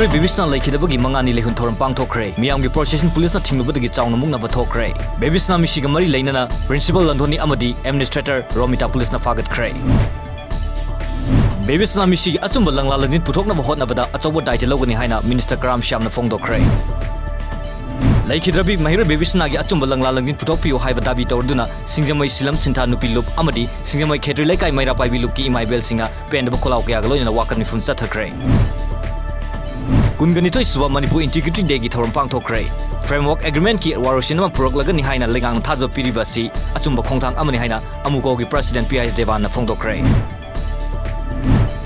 Mahiroi Bebisna laikidabagi mangani lehun thoram pangthokre miyamgi procession police na thingubadagi chauna mungna vathokre Bebisna misiga mari leinana principal landhoni amadi administrator Romita police na fagatkre Bebisna misiga achumba langla lanjin puthokna hotnabada achobo daite logani haina minister Karam Shyamna phongdokre Laikidrabi Mahiroi Bebisna gi achumba langla langjin puthokpiyo haiba dabi tawduna singjamai silam sintha nupi lup amadi singjamai khetri laikai maira paibi lup ki imaibel singa pendaba kholau kya galoina wakan mifum chathakre Kunganitoi suwa Manipur Integrity Day gi thoram pangthokre Framework Agreement ki waroshinama puraklagani haina lengang thajo piribasi achumba khongthang amani haina amuko gi President PS Devan na phongdokre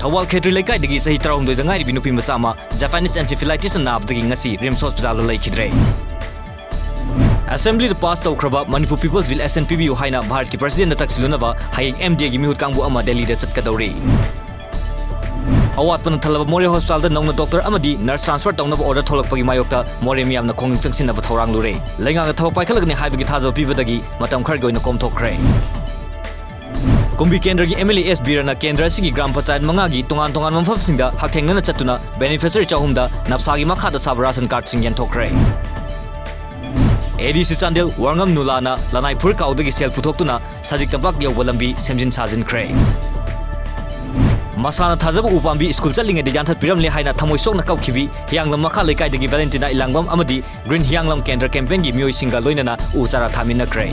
Thawal khetri laikai dagi sahi tarom doi dangai binupi masama Japanese encephalitis na abdagi ngasi Rims Hospital laikidre Assembly the pass tawkraba Manipur People's Bill SNPB haina Bharat ki President na taksilunaba hayeng MD gi mihut kangbu ama Delhi da chatkadawri Awat pan thalaba More Hospital da nongna doctor amadi nurse transfer tawnaba order tholakpagi mayokta More miyamna khonging changsinaba thorang lure lenga ga thawak paikhalagni haibagi thajo pibadagi matam khargi oina komthokre Kumbi Kendra gi MLA S Birana Kendra sigi Gram Panchayat mangagi tongan manfamsingda hakthengna chatuna beneficiary chahumda napsagi makhada sabrasan card sing yanthokre ADC Chandel Warngam Nulana Lanaipur kaudagi sel puthoktuna sajik tabak yawbalambi semjin sajin kre Masana thajaba upambi school chatlinge de yanthat piramle haina thamoi sokna kaukhibi hianglam makha lekai dagi Valentina Ilangbam amadi Green Hianglam Kendra campaign gi mioi singa loinana uchara thamina kre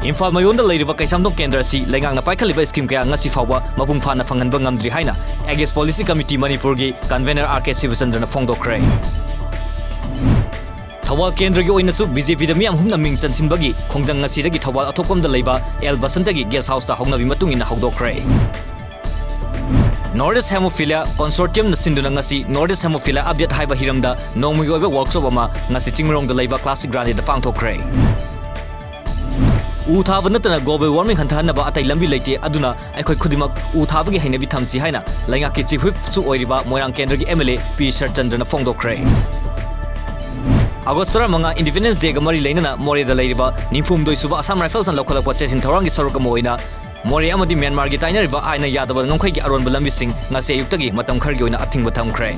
Imphal mayonda leiriba kaisamdom Kendra si lengangna paikhaliba scheme kaya ngasi fawba mapung phana phanganba ngamdri haina AGS Policy Committee Manipur gi convener RK Sivasandra na phongdokre Thawal Kendra gi oinasu BJP da miyam humna ming chansinbagi khongjang ngasi dagi Thawal athopkamda leiba El Basanta gi guest house ta hongnabi matungina hawdokre Northeast Hemophilia Consortium na sinduna ngasi Northeast Hemophilia update haiba hiramda nongmui oiba workshop ama ngasi chingmirong da leiba classic grande da pangthokre U thaba natana global warming hanthanaba atai lambi leite aduna aikhoi khudimak u thaba gi hainabi thamsi haina lainga ki chief whip chu oiriba Moirang Kendra gi MLA P Sharchandra na phongdokre Agostra manga Independence Day ga mari leinana More da leiriba Nimphum doi suba Assam Rifles an lokhalakwa chesin thorangi saruk amoina More amadi Myanmar gi taina riba aina yadaba ngomkhai gi aron balambi sing ngase ayuktagi matam khargi oina athingba thamkhre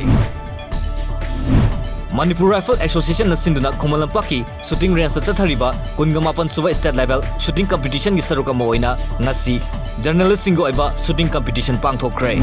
Manipur Rifle Association na sinduna Khomalampaki shooting range sa chathariba kungamapan suba state level shooting competition gi saruk amoina ngasi journalist singo aiba shooting competition pangthokre